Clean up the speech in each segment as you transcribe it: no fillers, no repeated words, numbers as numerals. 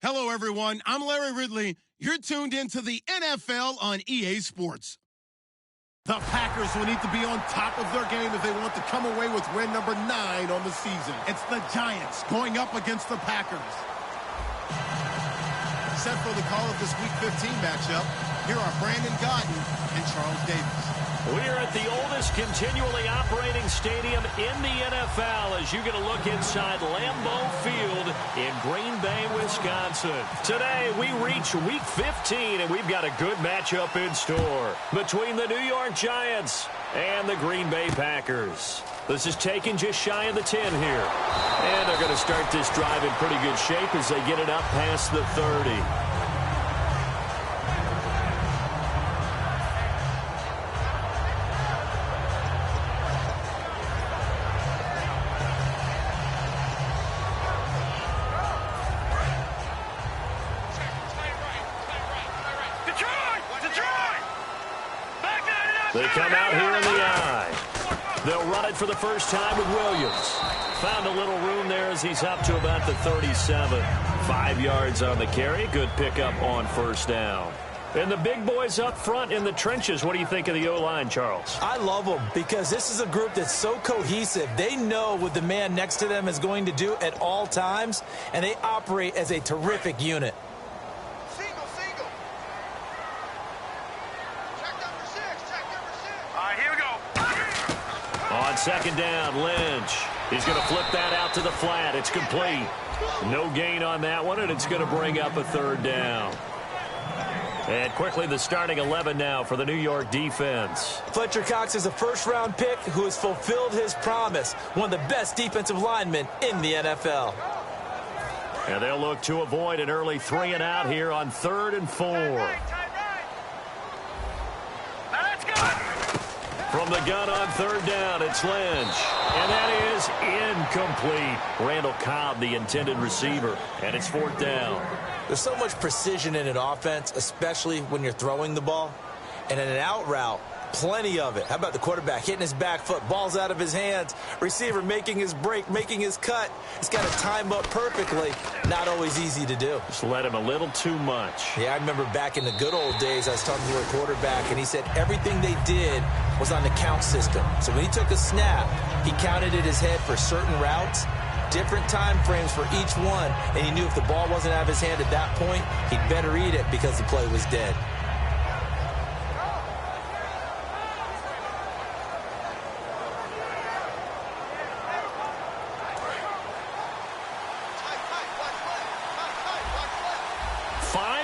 Hello, everyone. I'm Larry Ridley. You're tuned into the NFL on EA Sports. The Packers will need to be on top of their game if they want to come away with win number 9 on the season. It's the Giants going up against the Packers. Set for the call of this Week 15 matchup, here are Brandon Gaudin and Charles Davis. We're at the oldest continually operating stadium in the NFL as you get a look inside Lambeau Field in Green Bay, Wisconsin. Today, we reach Week 15, and we've got a good matchup in store between the New York Giants and the Green Bay Packers. This is taken just shy of the 10 here. And they're going to start this drive in pretty good shape as they get it up past the 30. They come out here in the eye. They'll run it for the first time with Williams. Found a little room there as he's up to about the 37. 5 yards on the carry. Good pickup on first down. And the big boys up front in the trenches. What do you think of the O-line, Charles? I love them because this is a group that's so cohesive. They know what the man next to them is going to do at all times, and they operate as a terrific unit. On second down, Lynch. He's going to flip that out to the flat. It's complete. No gain on that one, and it's going to bring up a third down. And quickly the starting 11 now for the New York defense. Fletcher Cox is a first-round pick who has fulfilled his promise. One of the best defensive linemen in the NFL. And they'll look to avoid an early 3-and-out here on 3rd and 4. From the gun on third down, it's Lynch. And that is incomplete. Randall Cobb, the intended receiver. And it's 4th down. There's so much precision in an offense, especially when you're throwing the ball. And in an out route, plenty of it. How about the quarterback hitting his back foot, balls out of his hands, receiver making his break, making his cut. He's got to time up perfectly. Not always easy to do. Just let him a little too much. Yeah, I remember back in the good old days, I was talking to a quarterback, and he said everything they did was on the count system. So when he took a snap, he counted in his head for certain routes, different time frames for each one, and he knew if the ball wasn't out of his hand at that point, he'd better eat it because the play was dead.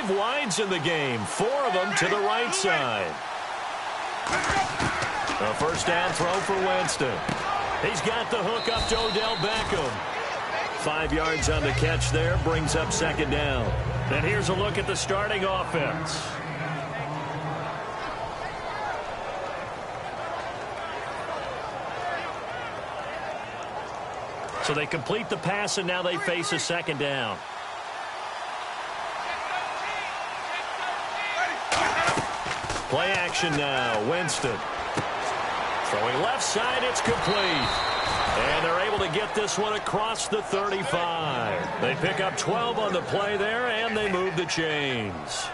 Wides in the game, 4 of them to the right side. A first down throw for Winston. He's got the hook up to Odell Beckham. 5 yards on the catch there, brings up second down. And here's a look at the starting offense. So they complete the pass, and now they face a second down. Play action now, Winston. Throwing left side, it's complete. And they're able to get this one across the 35. They pick up 12 on the play there, and they move the chains.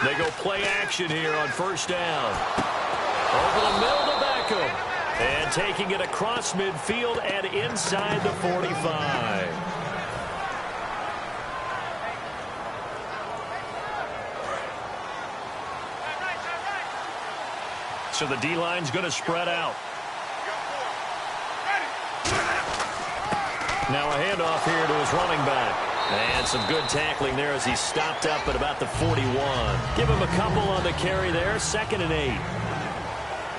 They go play action here on first down. Over the middle to Beckham. And taking it across midfield and inside the 45. So the D-line's going to spread out. Now a handoff here to his running back. And some good tackling there as he stopped up at about the 41. Give him a couple on the carry there, 2nd and 8.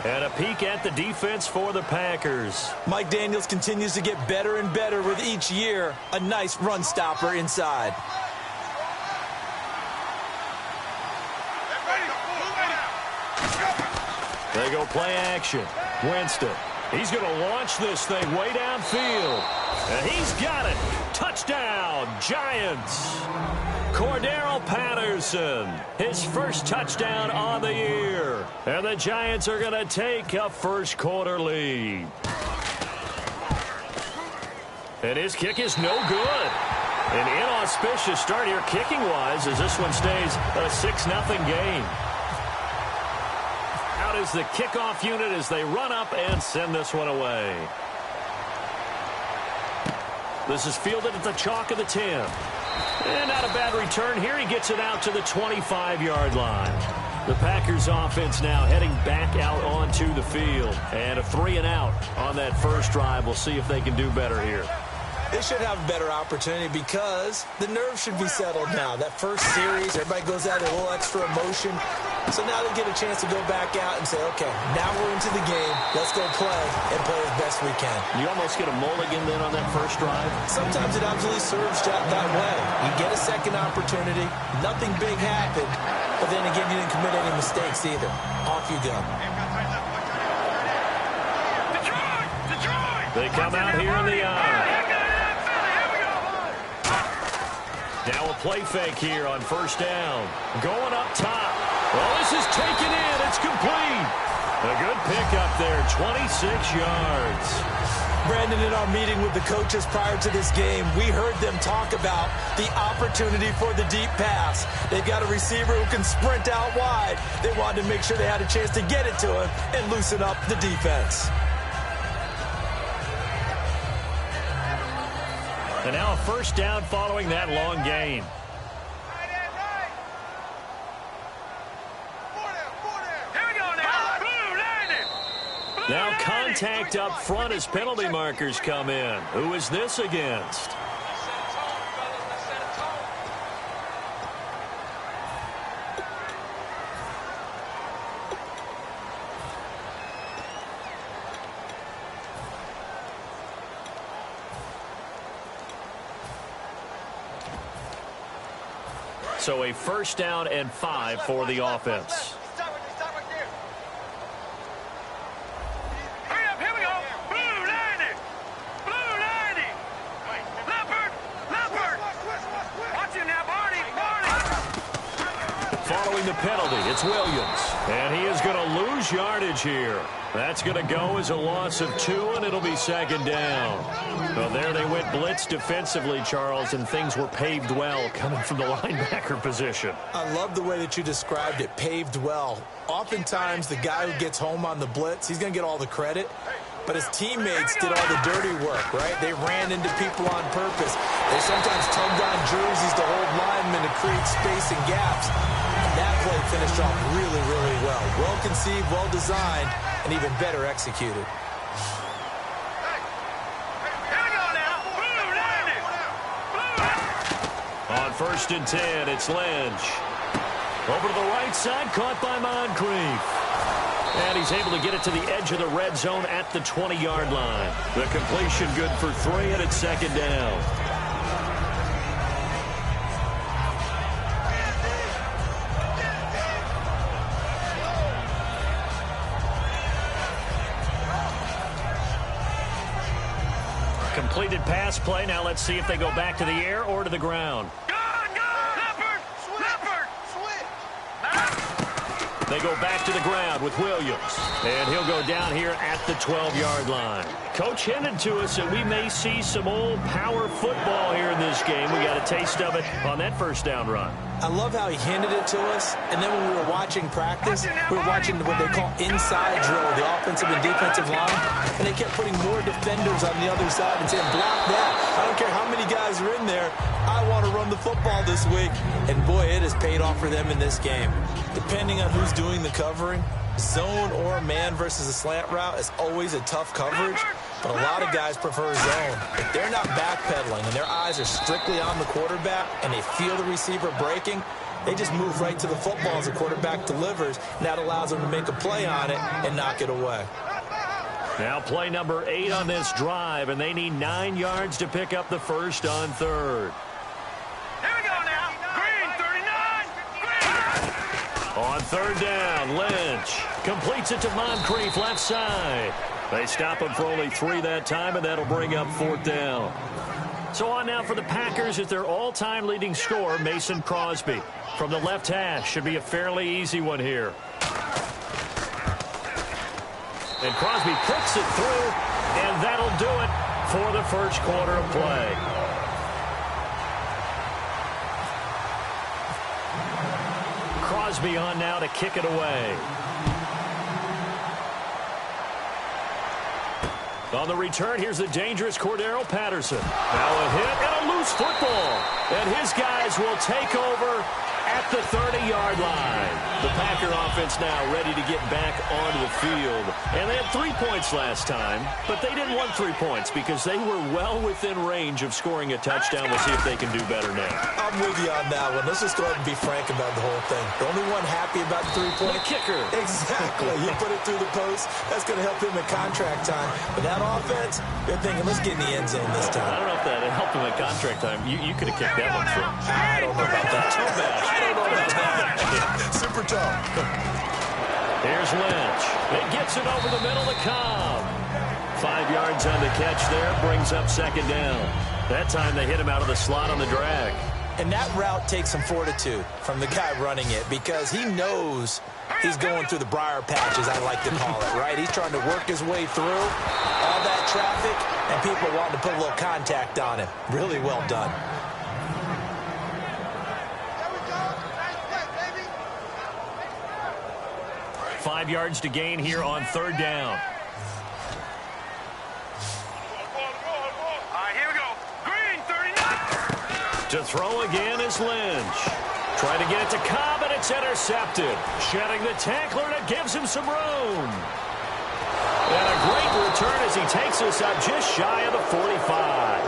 And a peek at the defense for the Packers. Mike Daniels continues to get better and better with each year. A nice run stopper inside. They go play action. Winston. He's going to launch this thing way downfield. And he's got it. Touchdown, Giants. Cordero Patterson, his first touchdown on the year. And the Giants are going to take a first quarter lead. And his kick is no good. An inauspicious start here kicking-wise as this one stays a 6-0 game. Out is the kickoff unit as they run up and send this one away. This is fielded at the chalk of the 10. And not a bad return here. He gets it out to the 25-yard line. The Packers offense now heading back out onto the field. And a 3-and-out on that first drive. We'll see if they can do better here. They should have a better opportunity because the nerves should be settled now. That first series, everybody goes out with a little extra emotion. So now they get a chance to go back out and say, okay, now we're into the game. Let's go play and play as best we can. You almost get a mulligan then on that first drive? Sometimes it absolutely serves that way. You get a second opportunity. Nothing big happened. But then again, you didn't commit any mistakes either. Off you go. They come out here in the eye. Now a play fake here on first down. Going up top. Well, this is taken in. It's complete. A good pickup there, 26 yards. Brandon, in our meeting with the coaches prior to this game, we heard them talk about the opportunity for the deep pass. They've got a receiver who can sprint out wide. They wanted to make sure they had a chance to get it to him and loosen up the defense. And now a first down following that long gain. Now contact up front as penalty markers come in. Who is this against? So a first down and 5 for the offense. Following the penalty, it's Williams. And he is going to lose yardage here. That's going to go as a loss of 2, and it'll be second down. Well, there they went blitz defensively, Charles, and things were paved well coming from the linebacker position. I love the way that you described it, paved well. Oftentimes, the guy who gets home on the blitz, he's going to get all the credit. But his teammates did all the dirty work, right? They ran into people on purpose. They sometimes tugged on jerseys to hold linemen to create space and gaps. And that play finished off really, really well. Well conceived, well designed, and even better executed. On first and 10, it's Lynch. Over to the right side, caught by Moncrief. And he's able to get it to the edge of the red zone at the 20-yard line. The completion good for 3, and it's second down. Completed pass play. Now let's see if they go back to the air or to the ground. They go back to the ground with Williams. And he'll go down here at the 12-yard line. Coach hinted to us that we may see some old power football here in this game. We got a taste of it on that first down run. I love how he hinted it to us, and then when we were watching practice, we were watching what they call inside drill, the offensive and defensive line, and they kept putting more defenders on the other side and saying, block that. I don't care how many guys are in there. I want to run the football this week. And, boy, it has paid off for them in this game. Depending on who's doing the covering, zone or man versus a slant route is always a tough coverage, but a lot of guys prefer zone. If they're not backpedaling and their eyes are strictly on the quarterback and they feel the receiver breaking, they just move right to the football as the quarterback delivers, and that allows them to make a play on it and knock it away. Now play number 8 on this drive, and they need 9 yards to pick up the first on third. On third down, Lynch completes it to Moncrief left side. They stop him for only 3 that time, and that'll bring up fourth down. So on now for the Packers is their all-time leading scorer, Mason Crosby. From the left hash, should be a fairly easy one here. And Crosby puts it through, and that'll do it for the first quarter of play. Crosby on now to kick it away. On the return, here's the dangerous Cordero Patterson. Now a hit and a loose football. And his guys will take over at the 30-yard line. The Packer offense now ready to get back onto the field. And they had 3 points last time, but they didn't want 3 points because they were well within range of scoring a touchdown. We'll see if they can do better now. I'm with you on that one. Let's just go ahead and be frank about the whole thing. The only one happy about the 3-point. The kicker. Exactly. He put it through the post. That's going to help him in contract time. But that offense, they're thinking, let's get in the end zone this time. I don't know if that helped him in contract time. You could have kicked that one through. I don't know about that. Too bad. I don't know about that. Super tough. Here's Lynch. It gets it over the middle to Cobb. 5 yards on the catch there. Brings up second down. That time they hit him out of the slot on the drag. And that route takes some fortitude from the guy running it because he knows he's going through the briar patch, as I like to call it, right? He's trying to work his way through all that traffic and people wanting to put a little contact on him. Really well done. 5 yards to gain here on third down. Here we go. Green, 39. To throw again is Lynch. Trying to get it to Cobb, and it's intercepted. Shedding the tackler, and it gives him some room. And a great return as he takes us up just shy of the 45.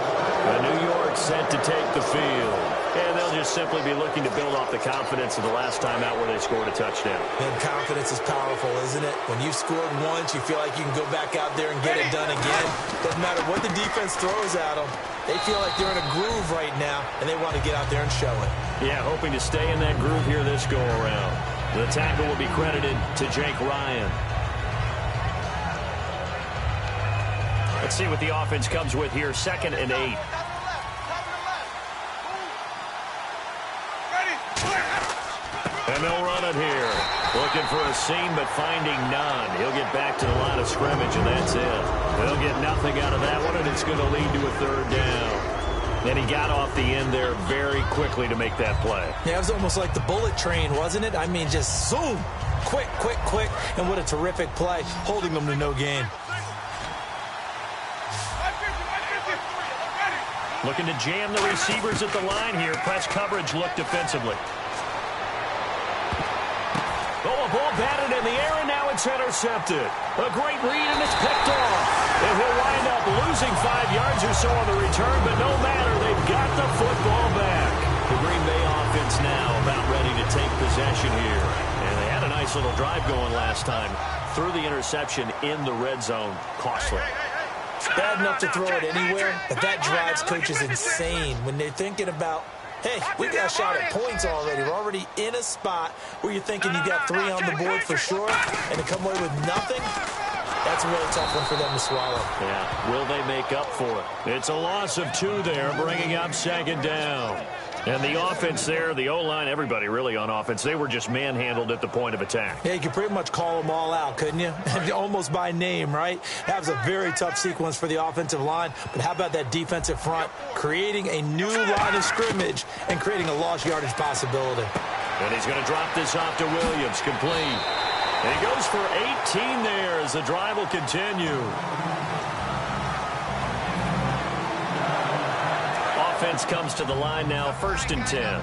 The New York set to take the field. And they'll just simply be looking to build off the confidence of the last time out where they scored a touchdown. And confidence is powerful, isn't it? When you've scored once, you feel like you can go back out there and get it done again. Doesn't matter what the defense throws at them. They feel like they're in a groove right now, and they want to get out there and show it. Yeah, hoping to stay in that groove here this go-around. The tackle will be credited to Jake Ryan. Let's see what the offense comes with here. 2nd and 8. And they'll run it here. Looking for a seam, but finding none. He'll get back to the line of scrimmage, and that's it. They'll get nothing out of that one, and it's going to lead to a third down. And he got off the end there very quickly to make that play. Yeah, it was almost like the bullet train, wasn't it? I mean, just zoom. Quick, quick, quick. And what a terrific play, holding them to no gain. Looking to jam the receivers at the line here. Press coverage look defensively. Oh, a ball batted in the air, and now it's intercepted. A great read, and it's picked off. And he'll wind up losing 5 yards or so on the return, but no matter, they've got the football back. The Green Bay offense now about ready to take possession here. And they had a nice little drive going last time. Threw the interception in the red zone. Costly. Bad enough to throw it anywhere, but that drives coaches insane when they're thinking about, hey, we got a shot at points already. We're already in a spot where you're thinking you got 3 on the board for sure, and to come away with nothing, that's a really tough one for them to swallow. Yeah, will they make up for it? It's a loss of 2 there, bringing up second down. And the offense there, the O-line, everybody really on offense, they were just manhandled at the point of attack. Yeah, you could pretty much call them all out, couldn't you? Almost by name, right? That was a very tough sequence for the offensive line. But how about that defensive front creating a new line of scrimmage and creating a lost yardage possibility? And he's going to drop this off to Williams, complete. And he goes for 18 there as the drive will continue. Offense comes to the line now, 1st and 10.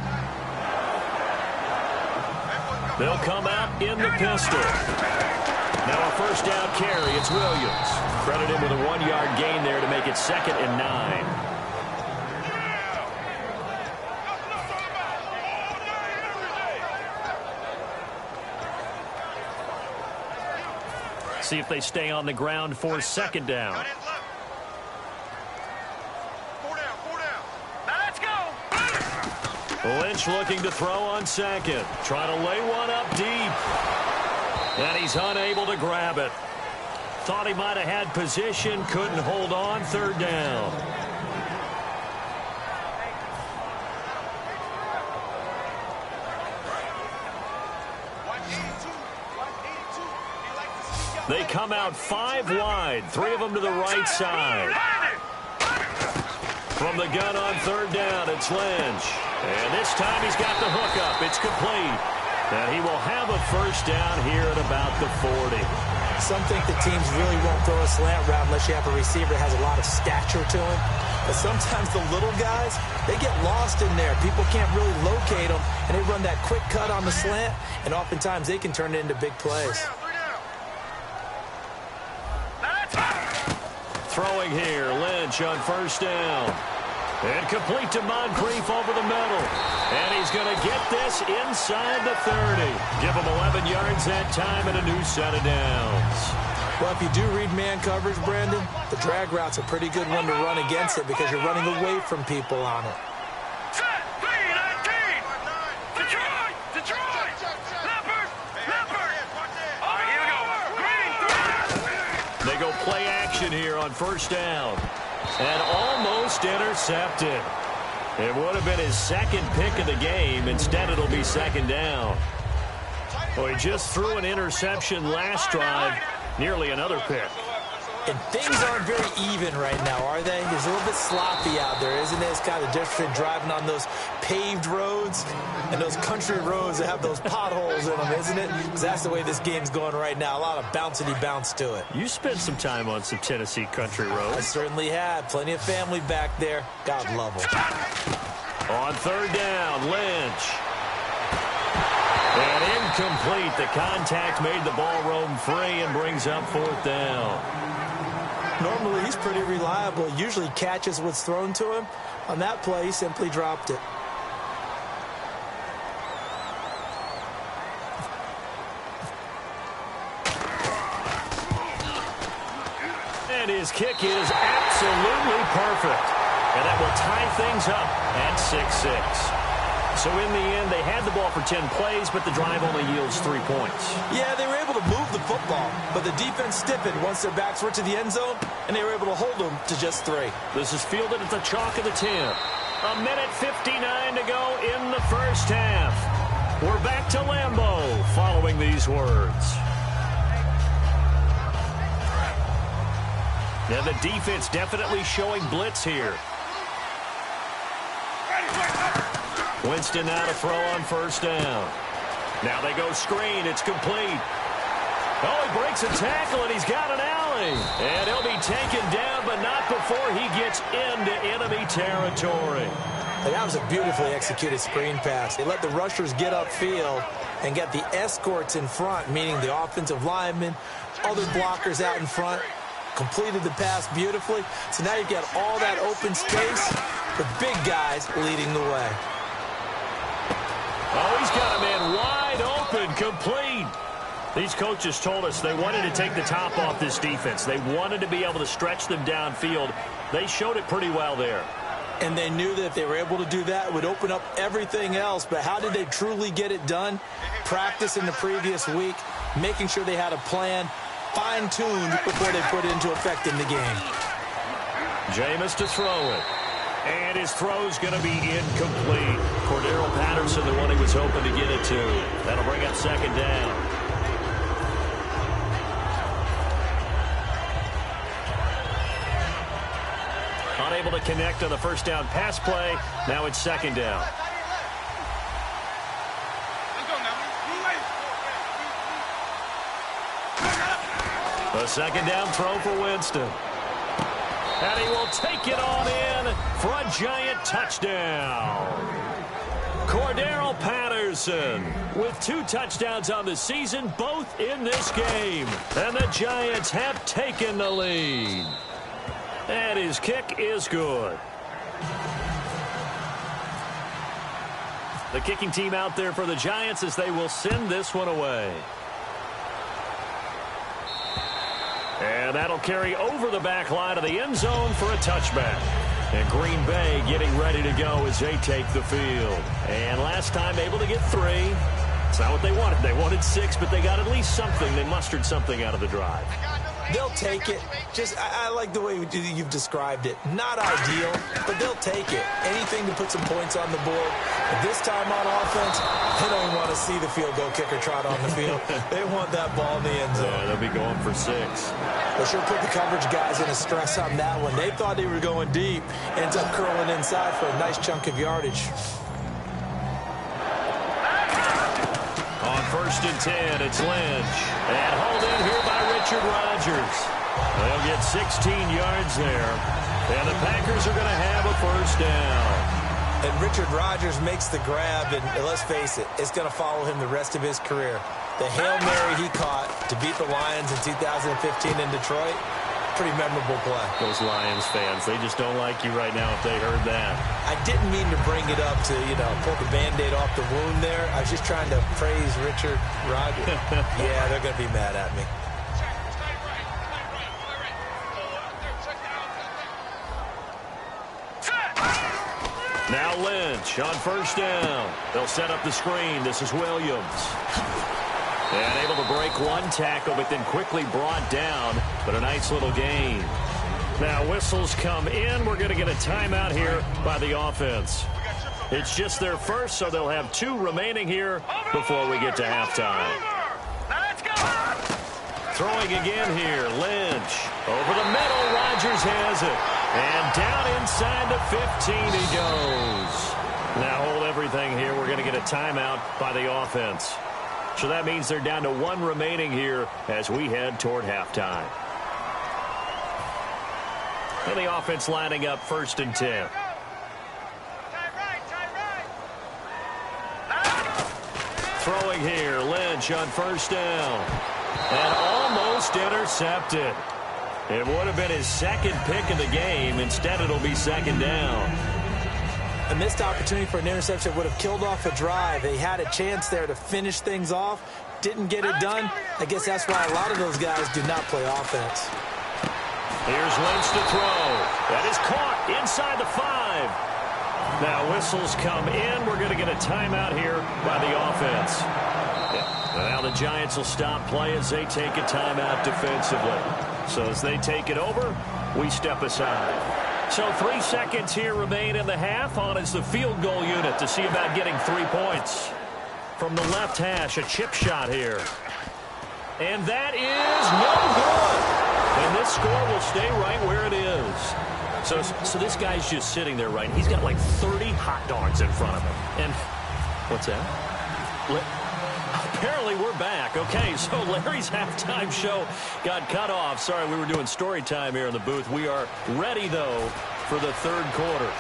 They'll come out in the pistol. Now a first down carry, it's Williams. Credit him with a 1-yard gain there to make it 2nd and 9. See if they stay on the ground for 2nd down. Lynch looking to throw on 2nd. Trying to lay one up deep. And he's unable to grab it. Thought he might have had position. Couldn't hold on. 3rd down. They come out 5 wide, 3 of them to the right side. From the gun on 3rd down, it's Lynch. And this time he's got the hookup. It's complete. And he will have a 1st down here at about the 40. Some think the teams really won't throw a slant route unless you have a receiver that has a lot of stature to him. But sometimes the little guys, they get lost in there. People can't really locate them, and they run that quick cut on the slant, and oftentimes they can turn it into big plays. Throwing here, Lynch on 1st down. And complete to Moncrief over the middle. And he's going to get this inside the 30. Give him 11 yards that time and a new set of downs. Well, if you do read man coverage, Brandon, the drag route's a pretty good one to run against it because you're running away from people on it. They go play action here on 1st down. And almost intercepted. It would have been his 2nd pick of the game. Instead, it'll be 2nd down. Well, he just threw an interception last drive. Nearly another pick. And things aren't very even right now, are they? It's a little bit sloppy out there, isn't it? It's kind of different driving on those paved roads and those country roads that have those potholes in them, isn't it? Because that's the way this game's going right now. A lot of bouncy bounce to it. You spent some time on some Tennessee country roads. I certainly had. Plenty of family back there. God love them. On 3rd down, Lynch. And incomplete. The contact made the ball roam free and brings up 4th down. Normally, he's pretty reliable. Usually catches what's thrown to him. On that play, he simply dropped it. And his kick is absolutely perfect. And that will tie things up at 6-6. So in the end, they had the ball for 10 plays, but the drive only yields 3 points. Yeah, they were able to move the football, but the defense stiffened once their backs were to the end zone, and they were able to hold them to just 3. This is fielded at the chalk of the 10. 1:59 to go in the 1st half. We're back to Lambeau following these words. Now the defense definitely showing blitz here. Winston now to throw on 1st down. Now they go screen. It's complete. Oh, he breaks a tackle, and he's got an alley. And he'll be taken down, but not before he gets into enemy territory. That was a beautifully executed screen pass. They let the rushers get upfield and get the escorts in front, meaning the offensive linemen, other blockers out in front. Completed the pass beautifully. So now you've got all that open space with big guys leading the way. Oh, he's got a man wide open, complete. These coaches told us they wanted to take the top off this defense. They wanted to be able to stretch them downfield. They showed it pretty well there. And they knew that if they were able to do that, it would open up everything else. But how did they truly get it done? Practice in the previous week, making sure they had a plan, fine-tuned before they put it into effect in the game. Jameis to throw it. And his throw's going to be incomplete. Cordero Patterson, the one he was hoping to get it to. That'll bring up 2nd down. Unable to connect on the 1st down pass play. Now it's 2nd down. A 2nd down throw for Winston. And he will take it on in for a giant touchdown. Cordero Patterson with 2 touchdowns on the season, both in this game. And the Giants have taken the lead. And his kick is good. The kicking team out there for the Giants as they will send this one away. And that'll carry over the back line of the end zone for a touchback. And Green Bay getting ready to go as they take the field. And last time able to get 3. It's not what they wanted. They wanted 6, but they got at least something. They mustered something out of the drive. They'll take it. Just, I like the way you've described it. Not ideal, but they'll take it. Anything to put some points on the board. But this time on offense, they don't even want to see the field goal kicker trot on the field. They want that ball in the end zone. Yeah, they'll be going for 6. They sure put the coverage guys in a stress on that one. They thought they were going deep. Ends up curling inside for a nice chunk of yardage. On 1st and 10, it's Lynch. And hauled in here by Richard Rodgers. They'll get 16 yards there. And the Packers are going to have a 1st down. And Richard Rodgers makes the grab, and let's face it, it's going to follow him the rest of his career. The Hail Mary he caught to beat the Lions in 2015 in Detroit, pretty memorable play. Those Lions fans, they just don't like you right now if they heard that. I didn't mean to bring it up to, pull the Band-Aid off the wound there. I was just trying to praise Richard Rodgers. Yeah, they're going to be mad at me. Now Lynch on 1st down. They'll set up the screen. This is Williams. And able to break one tackle, but then quickly brought down. But a nice little gain. Now whistles come in. We're going to get a timeout here by the offense. It's just their first, so they'll have 2 remaining here before we get to halftime. Let's go! Throwing again here, Lynch. Over the middle, Rodgers has it. And down inside the 15 he goes. Now hold everything here. We're going to get a timeout by the offense. So that means they're down to 1 remaining here as we head toward halftime. And the offense lining up 1st and 10. Throwing here, Lynch on 1st down. And almost intercepted. It would have been his 2nd pick of the game. Instead, it'll be 2nd down. A missed opportunity for an interception would have killed off a drive. They had a chance there to finish things off. Didn't get it done. I guess that's why a lot of those guys do not play offense. Here's Lynch to throw. That is caught inside the 5. Now whistles come in. We're going to get a timeout here by the offense. Now the Giants will stop play as they take a timeout defensively. So as they take it over, we step aside. So 3 seconds here remain in the half. On is the field goal unit to see about getting 3 points. From the left hash, a chip shot here. And that is no good. And this score will stay right where it is. So this guy's just sitting there, right? He's got like 30 hot dogs in front of him. And what's that? Apparently we're back. Okay, so Larry's halftime show got cut off. Sorry, we were doing story time here in the booth. We are ready, though, for the 3rd quarter.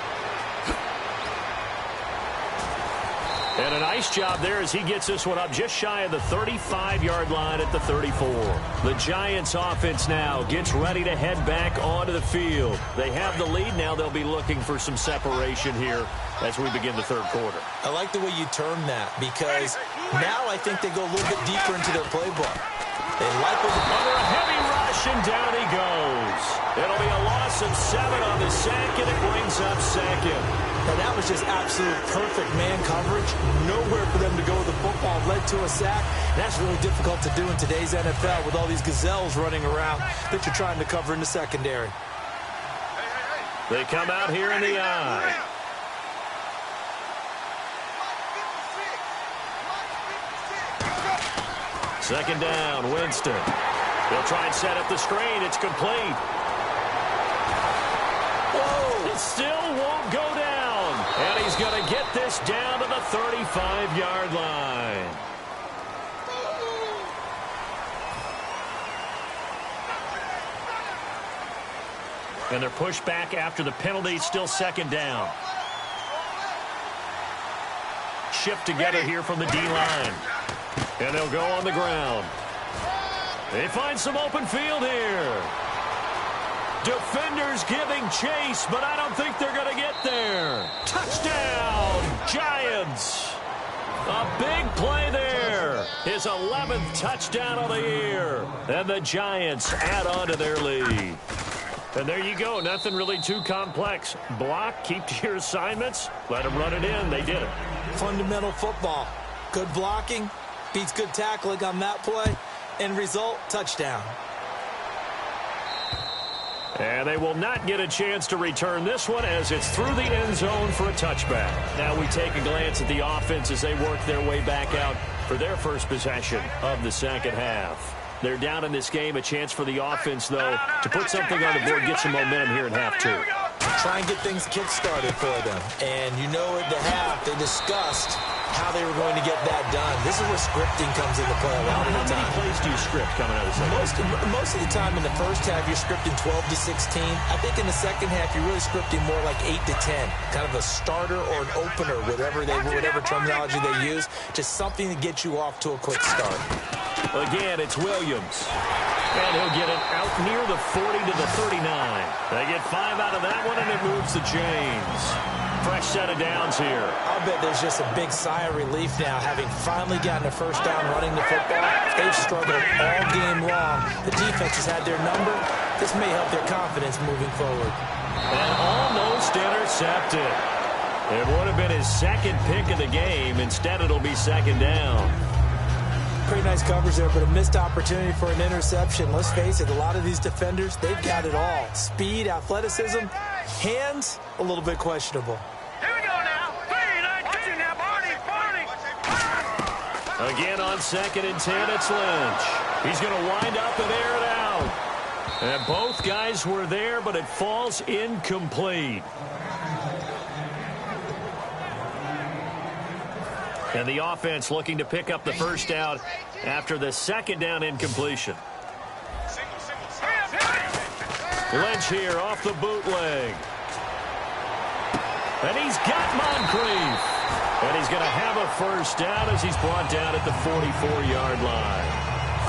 And a nice job there as he gets this one up just shy of the 35-yard line at the 34. The Giants offense now gets ready to head back onto the field. They have the lead. Now they'll be looking for some separation here as we begin the 3rd quarter. I like the way you term that because now I think they go a little bit deeper into their playbook. They like what under a heavy rush, and down he goes. It'll be a loss of 7 on the sack, and it brings up 2nd. Now that was just absolute perfect man coverage. Nowhere for them to go with the football. Led to a sack. That's really difficult to do in today's NFL with all these gazelles running around that you're trying to cover in the secondary. They come out here in the eye. Second down, Winston. They'll try and set up the screen. It's complete. Whoa! It still won't go down. And he's going to get this down to the 35-yard line. And they're pushed back after the penalty. Still 2nd down. Shift together here from the D-line. And they'll go on the ground. They find some open field here. Defenders giving chase, but I don't think they're going to get there. Touchdown, Giants. A big play there. His 11th touchdown of the year. And the Giants add on to their lead. And there you go. Nothing really too complex. Block, keep to your assignments. Let them run it in. They did it. Fundamental football. Good blocking. Beats good tackling on that play. End result, touchdown. And they will not get a chance to return this one as it's through the end zone for a touchback. Now we take a glance at the offense as they work their way back out for their first possession of the second half. They're down in this game. A chance for the offense, though, to put something on the board, get some momentum here in half two. Try and get things kick-started for them. And you know at the half, they discussed how they were going to get that done. This is where scripting comes into play a lot of the time. How many plays do you script coming out of the second half? Most of the time in the first half, you're scripting 12 to 16. I think in the second half, you're really scripting more like 8 to 10. Kind of a starter or an opener, whatever terminology they use. Just something to get you off to a quick start. Again, it's Williams. And he'll get it out near the 40 to the 39. They get 5 out of that one, and it moves to James. Fresh set of downs here. I'll bet there's just a big sigh of relief now, having finally gotten a first down running the football. They've struggled all game long. The defense has had their number. This may help their confidence moving forward. And almost intercepted. It would have been his second pick of the game. Instead, it'll be second down. Pretty nice coverage there, but a missed opportunity for an interception. Let's face it, a lot of these defenders, they've got it all. Speed, athleticism, hands, a little bit questionable. Here we go now. 3-19 now, Barney. Again on 2nd and 10, it's Lynch. He's going to wind up and air it out. And both guys were there, but it falls incomplete. And the offense looking to pick up the first down after the second down incompletion. Lynch here off the bootleg. And he's got Moncrief. And he's going to have a first down as he's brought down at the 44-yard line.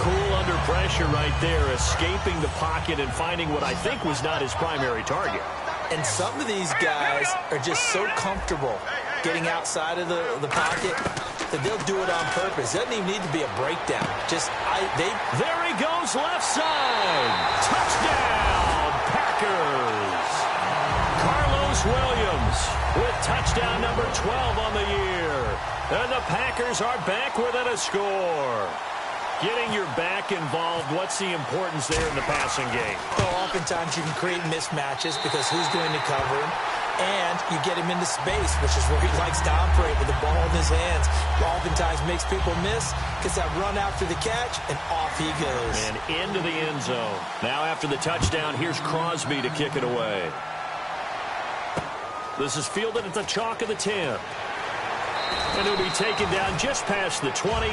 Cool under pressure right there, escaping the pocket and finding what I think was not his primary target. And some of these guys are just so comfortable getting outside of the pocket that they'll do it on purpose. It doesn't even need to be a breakdown. There he goes, left side. Touchdown, Packers. Carlos Williams with touchdown number 12 on the year. And the Packers are back within a score. Getting your back involved, what's the importance there in the passing game? Well, oftentimes you can create mismatches because who's going to cover him? And you get him into space, which is where he likes to operate with the ball in his hands. Oftentimes makes people miss, gets that run after the catch, and off he goes. And into the end zone. Now after the touchdown, here's Crosby to kick it away. This is fielded at the chalk of the 10. And he'll be taken down just past the 20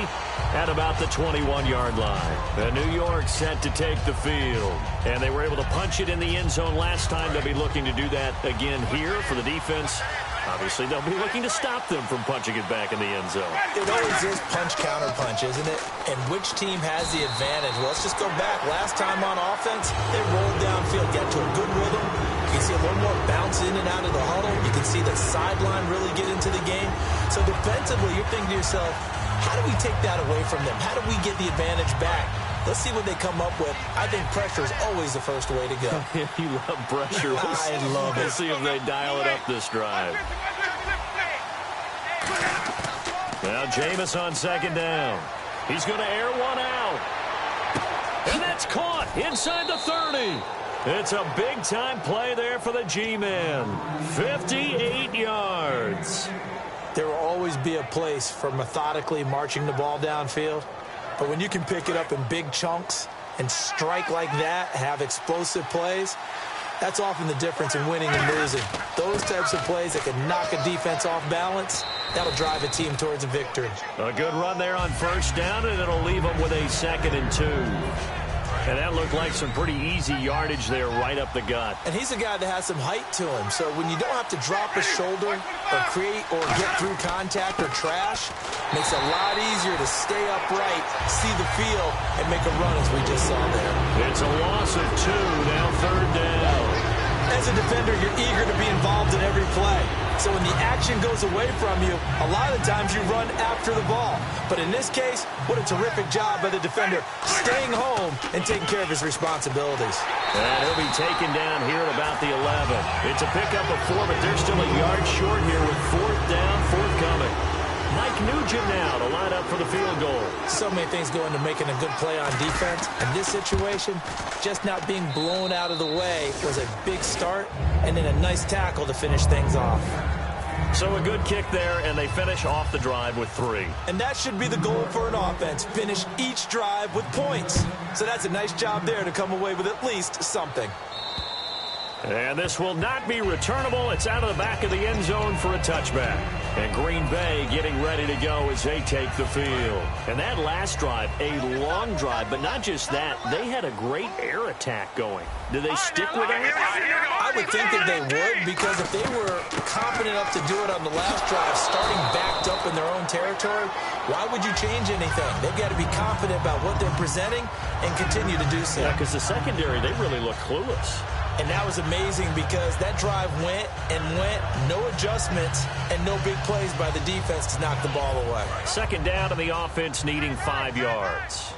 at about the 21-yard line. And New York set to take the field. And they were able to punch it in the end zone last time. They'll be looking to do that again here for the defense. Obviously, they'll be looking to stop them from punching it back in the end zone. It always is punch-counter-punch, isn't it? And which team has the advantage? Well, let's just go back. Last time on offense, they rolled downfield, got to a good rhythm. You can see a little more bounce in and out of the huddle. You can see the sideline really get into the game. So defensively, you're thinking to yourself, how do we take that away from them? How do we get the advantage back? Let's see what they come up with. I think pressure is always the first way to go. You love pressure. I love it. We'll see if they dial it up this drive. Now Jameis on second down. He's going to air one out. And that's caught inside the 30. It's a big-time play there for the G-Man. 58 yards. There will always be a place for methodically marching the ball downfield. But when you can pick it up in big chunks and strike like that, have explosive plays, that's often the difference in winning and losing. Those types of plays that can knock a defense off balance, that'll drive a team towards a victory. A good run there on first down, and it'll leave them with a 2nd and 2. And that looked like some pretty easy yardage there right up the gut. And he's a guy that has some height to him. So when you don't have to drop a shoulder or create or get through contact or trash, makes it a lot easier to stay upright, see the field, and make a run as we just saw there. It's a loss of 2, now 3rd down. As a defender, you're eager to be involved in every play. So when the action goes away from you, a lot of the times you run after the ball. But in this case, what a terrific job by the defender, staying home and taking care of his responsibilities. And he'll be taken down here at about the 11. It's a pickup of 4, but they're still a yard short here with 4th down, forthcoming. Mike Nugent now to line up for the field goal. So many things go into making a good play on defense. In this situation, just not being blown out of the way was a big start, and then a nice tackle to finish things off. So a good kick there, and they finish off the drive with 3. And that should be the goal for an offense, finish each drive with points. So that's a nice job there to come away with at least something. And this will not be returnable. It's out of the back of the end zone for a touchback. And Green Bay getting ready to go as they take the field. And that last drive, a long drive, but not just that. They had a great air attack going. Do they stick with that? I would think that they would, because if they were confident enough to do it on the last drive, starting backed up in their own territory, why would you change anything? They've got to be confident about what they're presenting and continue to do so. Yeah, because the secondary, they really look clueless. And that was amazing because that drive went and went, no adjustments, and no big plays by the defense to knock the ball away. Second down, and the offense needing 5 yards.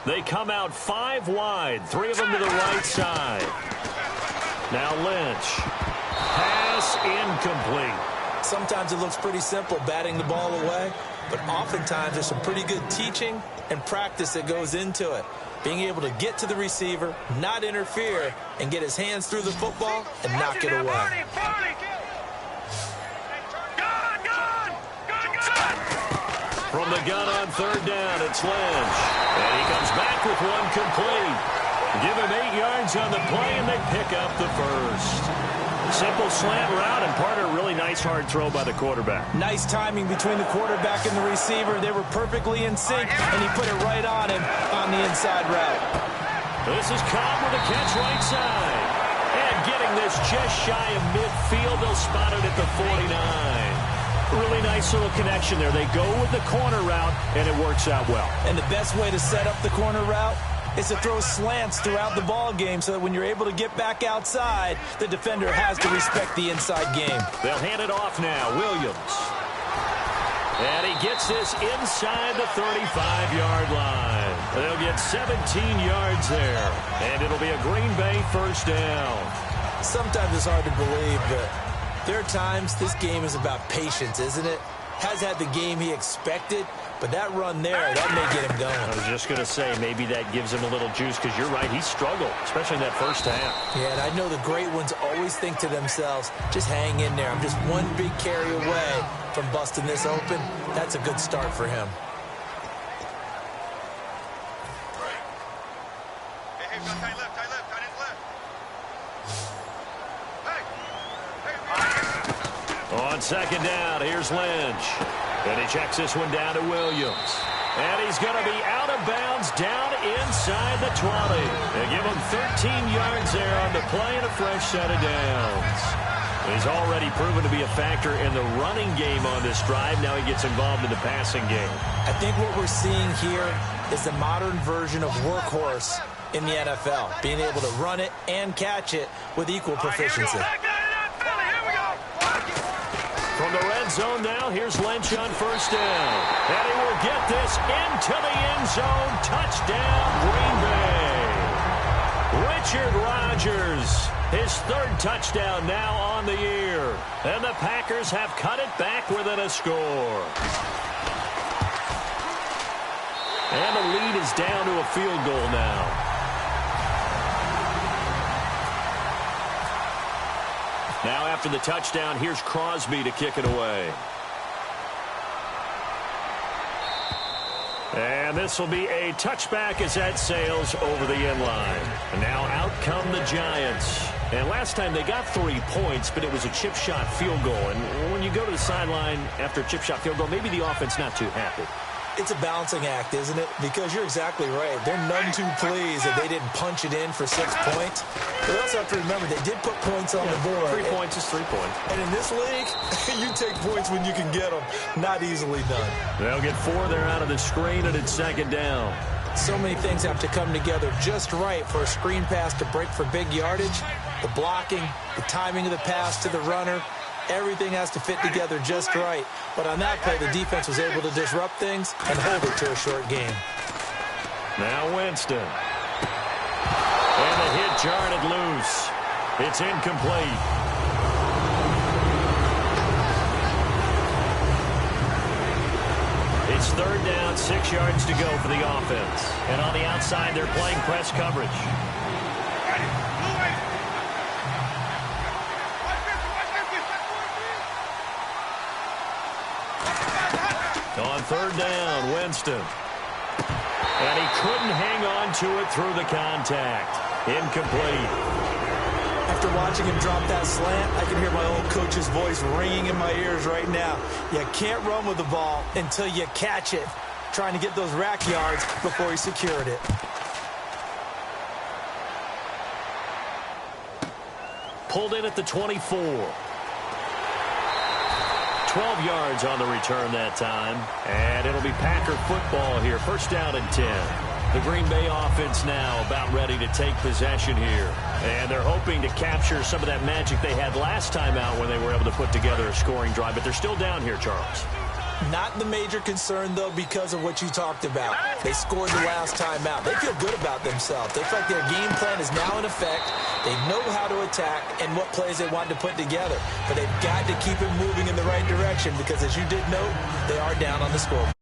They come out 5 wide, 3 of them to the right side. Now Lynch. Pass incomplete. Sometimes it looks pretty simple, batting the ball away, but oftentimes there's some pretty good teaching and practice that goes into it. Being able to get to the receiver, not interfere, and get his hands through the football and knock it away. From the gun on third down, it's Lynch. And he comes back with one complete. Give him 8 yards on the play, and they pick up the first. Simple slant route, and part of a really nice hard throw by the quarterback. Nice timing between the quarterback and the receiver. They were perfectly in sync, and he put it right on him on the inside route. This is Cobb with a catch right side. And getting this just shy of midfield, they'll spot it at the 49. Really nice little connection there. They go with the corner route, and it works out well. And the best way to set up the corner route is to throw slants throughout the ball game so that when you're able to get back outside, the defender has to respect the inside game. They'll hand it off now. Williams. And he gets this inside the 35-yard line. They'll get 17 yards there. And it'll be a Green Bay first down. Sometimes it's hard to believe, but there are times this game is about patience, isn't it? Has had the game he expected, but that run there, that may get him going. I was just going to say, maybe that gives him a little juice, because you're right, he struggled, especially in that first half. Yeah, and I know the great ones always think to themselves, just hang in there. I'm just one big carry away from busting this open. That's a good start for him. On second down, here's Lynch. And he checks this one down to Williams. And he's going to be out of bounds down inside the 20. They give him 13 yards there on the play and a fresh set of downs. He's already proven to be a factor in the running game on this drive. Now he gets involved in the passing game. I think what we're seeing here is the modern version of workhorse in the NFL, being able to run it and catch it with equal proficiency. From the red zone now, here's Lynch on first down. And he will get this into the end zone. Touchdown, Green Bay. Richard Rodgers, his third touchdown now on the year. And the Packers have cut it back within a score. And the lead is down to a field goal now. Now after the touchdown, here's Crosby to kick it away. And this will be a touchback as that sails over the end line. And now out come the Giants. And last time they got 3 points, but it was a chip shot field goal. And when you go to the sideline after a chip shot field goal, maybe the offense not too happy. It's a balancing act, isn't it? Because you're exactly right. They're none too pleased that they didn't punch it in for 6 points. But we also have to remember they did put points on the board. 3 points is 3 points. And in this league, you take points when you can get them. Not easily done. They'll get 4 there out of the screen, and it's second down. So many things have to come together just right for a screen pass to break for big yardage. The blocking, the timing of the pass to the runner. Everything has to fit together just right. But on that play, the defense was able to disrupt things and hold it to a short game. Now Winston. And the hit jarred it loose. It's incomplete. third down, 6 yards to go for the offense. And on the outside, they're playing press coverage. On third down, Winston. And he couldn't hang on to it through the contact. Incomplete. After watching him drop that slant, I can hear my old coach's voice ringing in my ears right now. You can't run with the ball until you catch it. Trying to get those rack yards before he secured it. Pulled in at the 24. 12 yards on the return that time. And it'll be Packer football here. First down and 10. The Green Bay offense now about ready to take possession here. And they're hoping to capture some of that magic they had last time out when they were able to put together a scoring drive. But they're still down here, Charles. Not the major concern, though, because of what you talked about. They scored the last time out. They feel good about themselves. They feel like their game plan is now in effect. They know how to attack and what plays they want to put together. But they've got to keep it moving in the right direction because, as you did note, they are down on the scoreboard.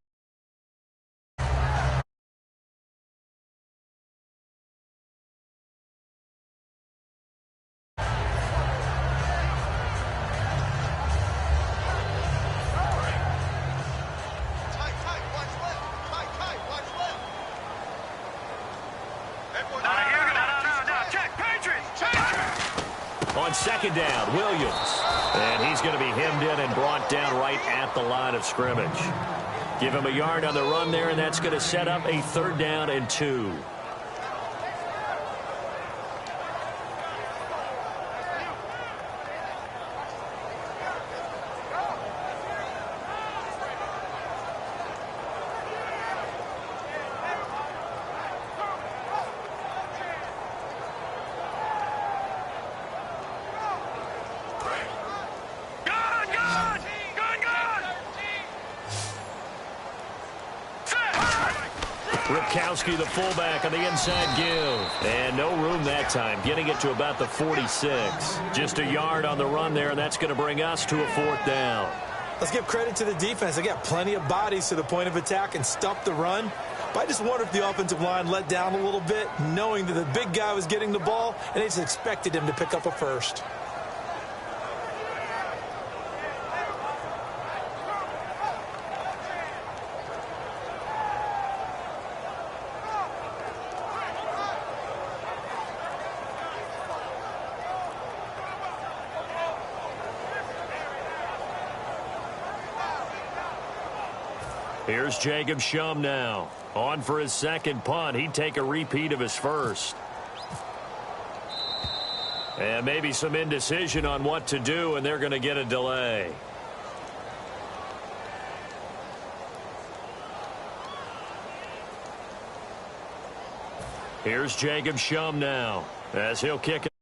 On second down, Williams. And he's going to be hemmed in and brought down right at the line of scrimmage. Give him a yard on the run there, and that's going to set up a third down and 2. Ripkowski, the fullback, on the inside give. And no room that time, getting it to about the 46. Just a yard on the run there, and that's going to bring us to a fourth down. Let's give credit to the defense. They got plenty of bodies to the point of attack and stop the run. But I just wonder if the offensive line let down a little bit, knowing that the big guy was getting the ball, and they just expected him to pick up a first. Here's Jacob Shum now. On for his second punt. He'd take a repeat of his first. And maybe some indecision on what to do, and they're going to get a delay. Here's Jacob Shum now as he'll kick it.